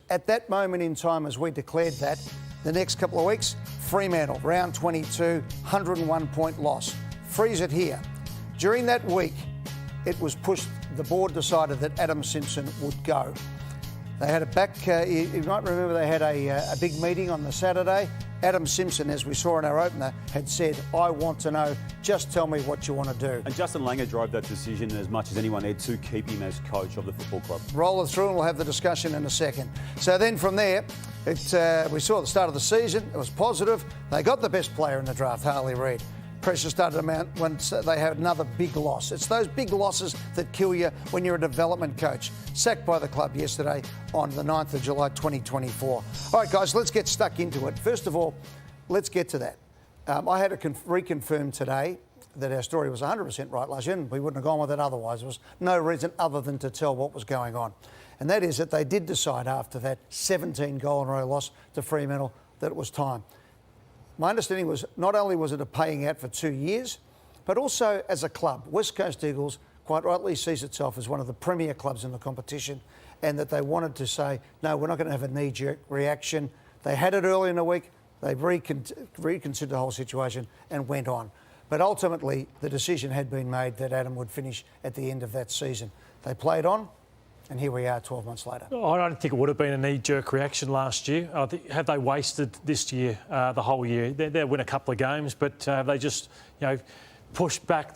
at that moment in time, as we declared that, the next couple of weeks, Fremantle, round 22, 101-point loss. Freeze it here. During that week, it was pushed, the board decided that Adam Simpson would go. They had it back, you might remember they had a big meeting on the Saturday. Adam Simpson, as we saw in our opener, had said, I want to know, just tell me what you want to do. And Justin Langer drove that decision as much as anyone had to keep him as coach of the football club. Roll it through and we'll have the discussion in a second. So then from there, we saw at the start of the season, it was positive. They got the best player in the draft, Harley Reid. Pressure started to mount when they had another big loss. It's those big losses that kill you when you're a development coach. Sacked by the club yesterday on the 9th of July 2024. All right, guys, let's get stuck into it. First of all, let's get to that. I had to reconfirm today that our story was 100% right last year, and we wouldn't have gone with it otherwise. There was no reason other than to tell what was going on. And that is that they did decide after that 17-goal-in-a-row loss to Fremantle that it was time. My understanding was not only was it a paying out for 2 years, but also as a club, West Coast Eagles quite rightly sees itself as one of the premier clubs in the competition, and that they wanted to say, no, we're not going to have a knee-jerk reaction. They had it early in the week, they reconsidered the whole situation and went on. But ultimately, the decision had been made that Adam would finish at the end of that season. They played on, and here we are 12 months later. I don't think it would have been a knee-jerk reaction last year. Have they wasted this year, the whole year? They'll win a couple of games, but have they just, pushed back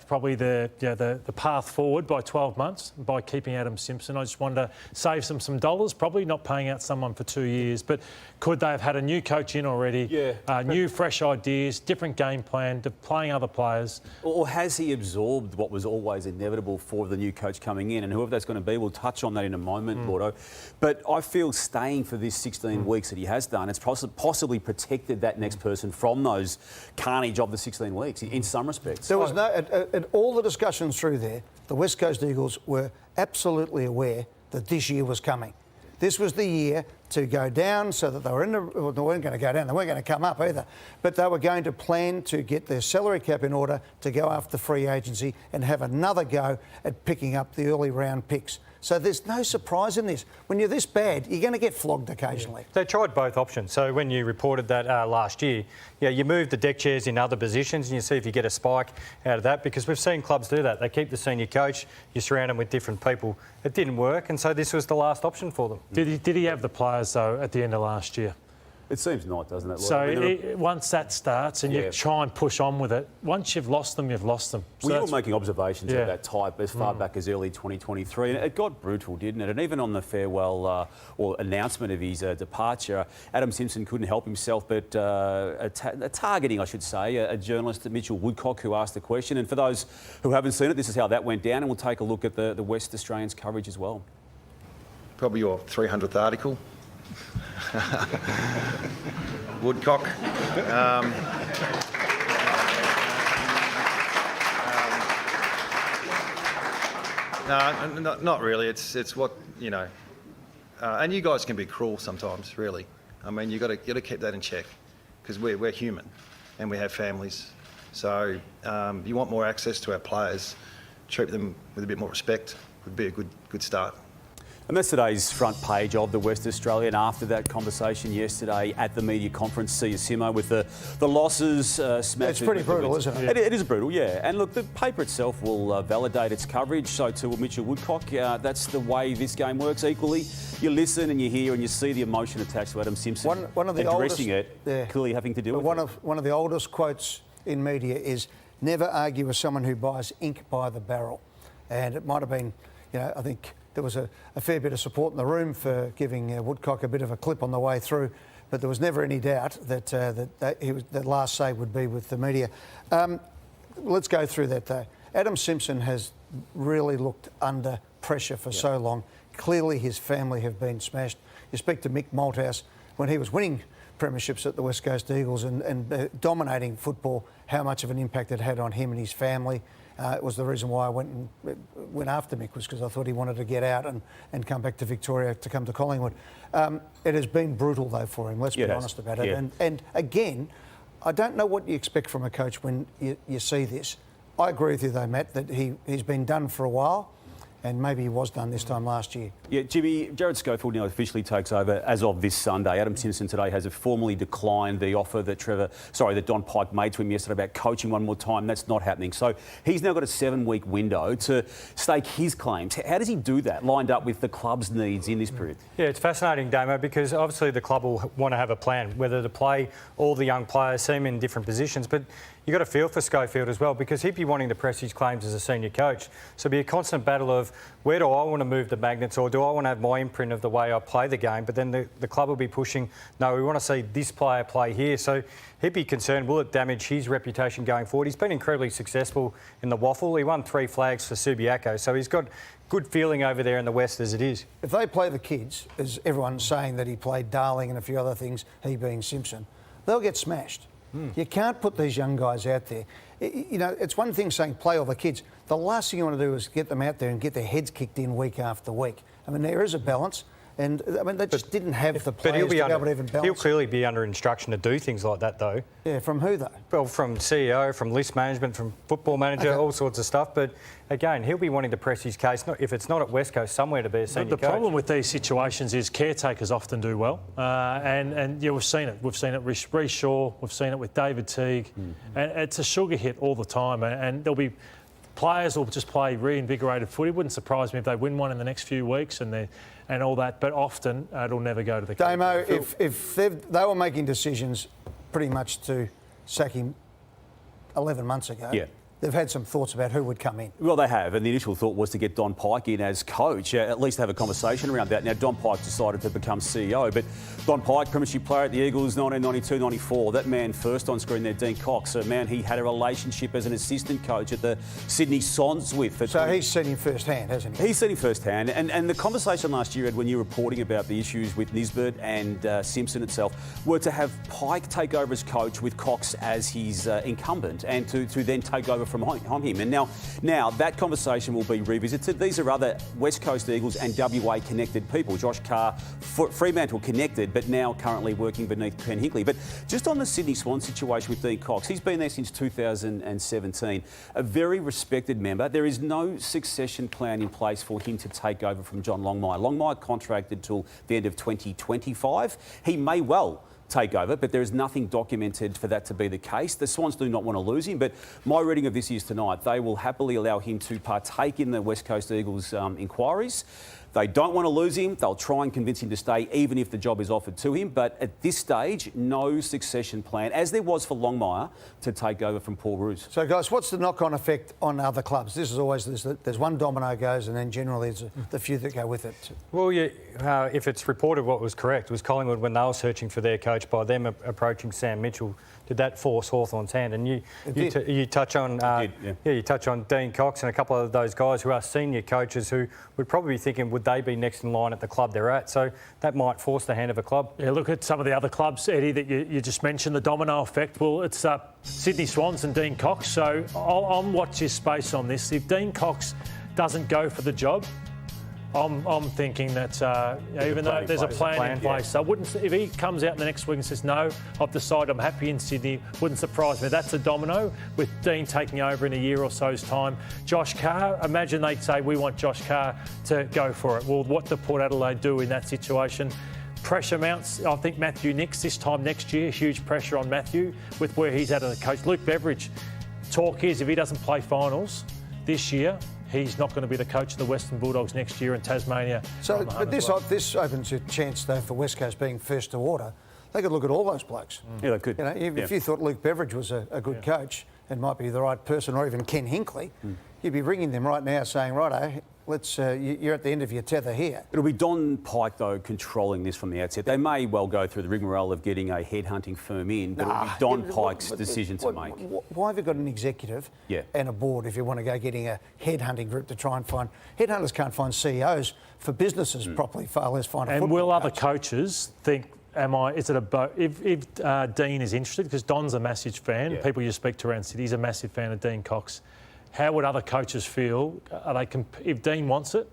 probably the path forward by 12 months by keeping Adam Simpson? I just wanted to save some dollars, probably not paying out someone for 2 years, but could they have had a new coach in already? Yeah. New, fresh ideas, different game plan, playing other players. Or has he absorbed what was always inevitable for the new coach coming in? And whoever that's going to be, we'll touch on that in a moment, Bordo. But I feel staying for this 16 weeks that he has done, it's possibly protected that next person from those carnage of the 16 weeks in some respects. There was at all the discussions through there, the West Coast Eagles were absolutely aware that this year was coming. This was the year to go down so that they were they weren't going to go down, they weren't going to come up either, but they were going to plan to get their salary cap in order to go after free agency and have another go at picking up the early round picks. So there's no surprise in this. When you're this bad, you're going to get flogged occasionally. They tried both options. So when you reported that last year, you move the deck chairs in other positions and you see if you get a spike out of that, because we've seen clubs do that. They keep the senior coach, you surround them with different people. It didn't work, and so this was the last option for them. Did he have the players, though, at the end of last year? It seems not, doesn't it? So once that starts and you try and push on with it, once you've lost them, you've lost them. So we were making observations of that type as far back as early 2023, and it got brutal, didn't it? And even on the farewell or announcement of his departure, Adam Simpson couldn't help himself but targeting, I should say, a journalist, Mitchell Woodcock, who asked the question. And for those who haven't seen it, this is how that went down, and we'll take a look at the West Australians coverage as well. Probably your 300th article. Woodcock. No, not really. It's what, and you guys can be cruel sometimes, really. I mean, you've got to keep that in check, because we're human and we have families. So you want more access to our players, treat them with a bit more respect would be a good start. And that's today's front page of the West Australian after that conversation yesterday at the media conference, CSIMO, with the losses smashed. It's pretty brutal, isn't it? It is brutal, yeah. And look, the paper itself will validate its coverage. So too will Mitchell Woodcock. That's the way this game works equally. You listen and you hear and you see the emotion attached to Adam Simpson. One of the addressing oldest, it, clearly having to deal with it. One of the oldest quotes in media is, never argue with someone who buys ink by the barrel. And it might have been, I think there was a fair bit of support in the room for giving Woodcock a bit of a clip on the way through, but there was never any doubt that that last say would be with the media. Let's go through that though. Adam Simpson has really looked under pressure for so long. Clearly his family have been smashed. You speak to Mick Malthouse when he was winning premierships at the West Coast Eagles and dominating football, how much of an impact it had on him and his family. It was the reason why I went after Mick, was because I thought he wanted to get out and come back to Victoria to come to Collingwood. It has been brutal though for him, let's be honest about it. Yeah. And again, I don't know what you expect from a coach when you see this. I agree with you though, Matt, that he's been done for a while. and maybe he was done this time last year. Yeah, Jimmy, Jared Schofield now officially takes over as of this Sunday. Adam Simpson today has formally declined the offer that Don Pyke made to him yesterday about coaching one more time. That's not happening. So he's now got a 7-week window to stake his claims. How does he do that, lined up with the club's needs in this period? Yeah, it's fascinating, Damo, because obviously the club will want to have a plan, whether to play all the young players, see them in different positions, but you've got to feel for Schofield as well, because he'd be wanting to press his claims as a senior coach. So it'll be a constant battle of where do I want to move the magnets, or do I want to have my imprint of the way I play the game? But then the club will be pushing, no, we want to see this player play here. So he'd be concerned, will it damage his reputation going forward? He's been incredibly successful in the waffle. He won 3 flags for Subiaco, so he's got good feeling over there in the West as it is. If they play the kids, as everyone's saying that he played Darling and a few other things, he being Simpson, they'll get smashed. You can't put these young guys out there. You know, it's one thing saying play all the kids. The last thing you want to do is get them out there and get their heads kicked in week after week. I mean, there is a balance. And, I mean, they just didn't have the players to be able to even balance. He'll clearly be under instruction to do things like that, though. Yeah, from who, though? Well, from CEO, from list management, from football manager, all sorts of stuff. But, again, he'll be wanting to press his case, if it's not at West Coast, somewhere to be a senior coach. The problem with these situations is caretakers often do well. And yeah, we've seen it. We've seen it with Rhys Shaw. We've seen it with David Teague. And it's a sugar hit all the time. And there'll be... Players will just play reinvigorated footy. It wouldn't surprise me if they win one in the next few weeks and all that. But often it'll never go to the. Damo, if they were making decisions pretty much to sack him 11 months ago, yeah, they've had some thoughts about who would come in. Well, they have, and the initial thought was to get Don Pyke in as coach, at least have a conversation around that. Now, Don Pyke decided to become CEO, but Don Pyke, premiership player at the Eagles, 1992-94, that man first on screen there, Dean Cox, a man he had a relationship as an assistant coach at the Sydney Swans with. So he's seen him firsthand, hasn't he? He's seen him firsthand, and the conversation last year, Ed, when you were reporting about the issues with Nisbet and Simpson itself, were to have Pyke take over as coach with Cox as his incumbent, and to then take over from him. And now that conversation will be revisited. These are other West Coast Eagles and WA connected people. Josh Carr, Fremantle connected, but now currently working beneath Ken Hinkley. But just on the Sydney Swans situation with Dean Cox, he's been there since 2017. A very respected member. There is no succession plan in place for him to take over from John Longmire. Longmire contracted till the end of 2025. He may well take over, but there is nothing documented for that to be the case. The Swans do not want to lose him, but my reading of this is tonight, they will happily allow him to partake in the West Coast Eagles inquiries. They don't want to lose him. They'll try and convince him to stay, even if the job is offered to him. But at this stage, no succession plan, as there was for Longmire, to take over from Paul Roos. So, guys, what's the knock-on effect on other clubs? This is always, there's one domino goes, and then generally there's the few that go with it. Well, yeah, if it's reported what was correct, was Collingwood, when they were searching for their coach, by them approaching Sam Mitchell, did that force Hawthorn's hand? And you touch on you touch on Dean Cox and a couple of those guys who are senior coaches who would probably be thinking, would they be next in line at the club they're at? So that might force the hand of a club. Yeah, look at some of the other clubs, Eddie, that you just mentioned, the domino effect. Well, it's Sydney Swans and Dean Cox. So I'll watch his space on this. If Dean Cox doesn't go for the job, I'm thinking that even though there's a plan in place, so I wouldn't. If he comes out in the next week and says no, I've decided I'm happy in Sydney, wouldn't surprise me. That's a domino with Dean taking over in a year or so's time. Josh Carr, imagine they'd say we want Josh Carr to go for it. Well, what do Port Adelaide do in that situation? Pressure mounts. I think Matthew Nicks this time next year, huge pressure on Matthew with where he's at as a coach. Luke Beveridge, talk is if he doesn't play finals this year, he's not going to be the coach of the Western Bulldogs next year in Tasmania. So, but this opens a chance, though, for West Coast being first to water. They could look at all those blokes. Yeah, they could. You know, if you thought Luke Beveridge was a good coach and might be the right person, or even Ken Hinkley, you'd be ringing them right now saying, righto, you're at the end of your tether here. It'll be Don Pyke, though, controlling this from the outset. They may well go through the rigmarole of getting a headhunting firm in, but it'll be Don Pyke's decision to make. Why have you got an executive and a board if you want to go getting a headhunting group to try and find... Headhunters can't find CEOs for businesses properly, far less find a football And will coach. other coaches think... If Dean is interested, because Don's a massive fan, people you speak to around City, he's a massive fan of Dean Cox. How would other coaches feel? If Dean wants it,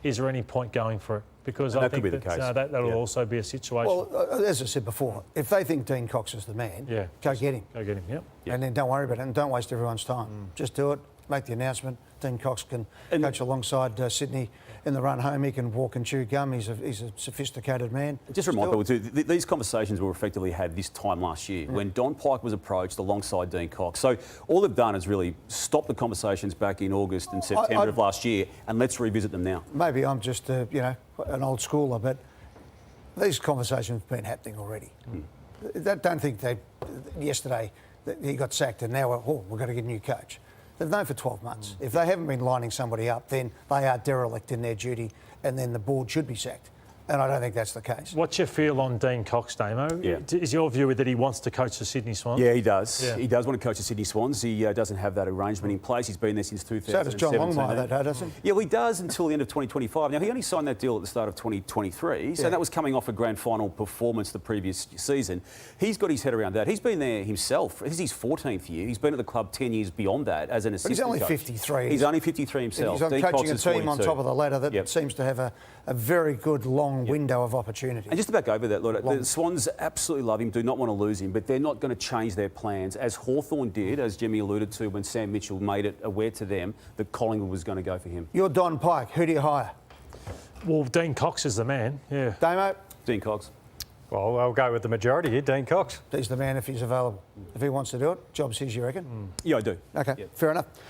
is there any point going for it? Because I think that'll also be a situation. Well, as I said before, if they think Dean Cox is the man, go get him. Go get him, And then don't worry about it and don't waste everyone's time. Just do it, make the announcement. Dean Cox can coach alongside Sydney in the run home. He can walk and chew gum. He's a sophisticated man. Just remind people too, these conversations were effectively had this time last year when Don Pike was approached alongside Dean Cox. So all they've done is really stop the conversations back in August and September of last year, and let's revisit them now. Maybe I'm just an old schooler, but these conversations have been happening already. Don't think yesterday that he got sacked and now we're going to get a new coach. They've known for 12 months. If they haven't been lining somebody up, then they are derelict in their duty, and then the board should be sacked. And I don't think that's the case. What's your feel on Dean Cox, Damo? Yeah. Is your view that he wants to coach the Sydney Swans? Yeah, he does. Yeah. He does want to coach the Sydney Swans. He doesn't have that arrangement in place. He's been there since 2017. So does John Longmire, though, doesn't he? Yeah, well, he does until the end of 2025. Now, he only signed that deal at the start of 2023, so that was coming off a grand final performance the previous season. He's got his head around that. He's been there himself. This is his 14th year. He's been at the club 10 years beyond that as an assistant But he's only coach. 53. He's only 53 himself. He's Dean coaching Cox a is team on 42. top of the ladder that Yep. seems to have a very good long window of opportunity. And just to back over that, look, the Swans absolutely love him, do not want to lose him, but they're not going to change their plans, as Hawthorn did, as Jimmy alluded to, when Sam Mitchell made it aware to them that Collingwood was going to go for him. You're Don Pike. Who do you hire? Well, Dean Cox is the man, yeah. Damo? Dean Cox. Well, I'll go with the majority here, Dean Cox. He's the man if he's available. If he wants to do it, job's his, you reckon? Yeah, I do. Okay, Yeah. fair enough.